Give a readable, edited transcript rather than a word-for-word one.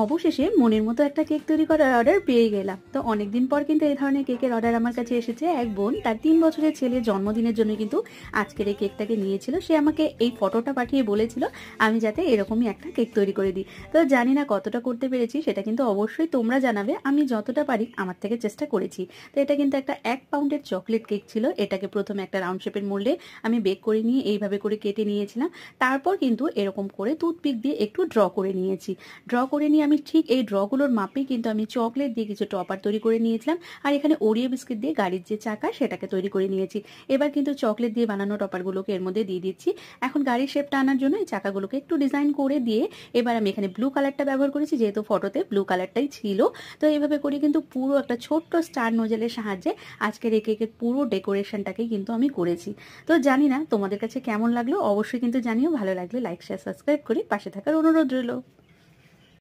অবশেষে মনের মতো একটা কেক তৈরি করার অর্ডার পেয়ে গেলাম। তো অনেকদিন পর কিন্তু এই ধরনের কেকের অর্ডার আমার কাছে এসেছে। এক বোন তার 3 বছরের ছেলের জন্মদিনের জন্য কিন্তু আজকের এই কেকটাকে নিয়েছিল। সে আমাকে এই ফটোটা পাঠিয়ে বলেছিল আমি যাতে এরকমই একটা কেক তৈরি করে দিই। তো জানি না কতটা করতে পেরেছি, সেটা কিন্তু অবশ্যই তোমরা জানাবে। আমি যতটা পারি আমার থেকে চেষ্টা করেছি। তো এটা কিন্তু একটা 1 পাউন্ডের চকলেট কেক ছিল। এটাকে প্রথমে একটা রাউন্ড শেপের মোল্ডে আমি বেক করে নিয়ে এইভাবে করে কেটে নিয়েছিলাম। তারপর কিন্তু এরকম করে টুথপিক দিয়ে একটু ড্র করে নিয়েছি। ড্র করে নিয়ে আমি ঠিক এই ড্রগুলোর মাপেই কিন্তু আমি চকলেট দিয়ে কিছু টপার তৈরি করে নিয়েছিলাম। আর এখানে ওরিও বিস্কিট দিয়ে গাড়ির যে চাকা সেটাকে তৈরি করে নিয়েছি। এবার কিন্তু চকলেট দিয়ে বানানো টপারগুলোকে এর মধ্যে দিয়ে দিচ্ছি। এখন গাড়ির শেপটা আনার জন্য এই চাকাগুলোকে একটু ডিজাইন করে দিয়ে এবার আমি এখানে ব্লু কালারটা ব্যবহার করেছি, যেহেতু ফটোতে ব্লু কালারটাই ছিল। তো এইভাবে করে কিন্তু পুরো একটা ছোট্ট স্টার নোজেলের সাহায্যে আজকের এই কেকের পুরো ডেকোরেশনটাকে কিন্তু আমি করেছি। তো জানি না তোমাদের কাছে কেমন লাগলো, অবশ্যই কিন্তু জানিও। ভালো লাগলে লাইক শেয়ার সাবস্ক্রাইব করে পাশে থাকার অনুরোধ রইল।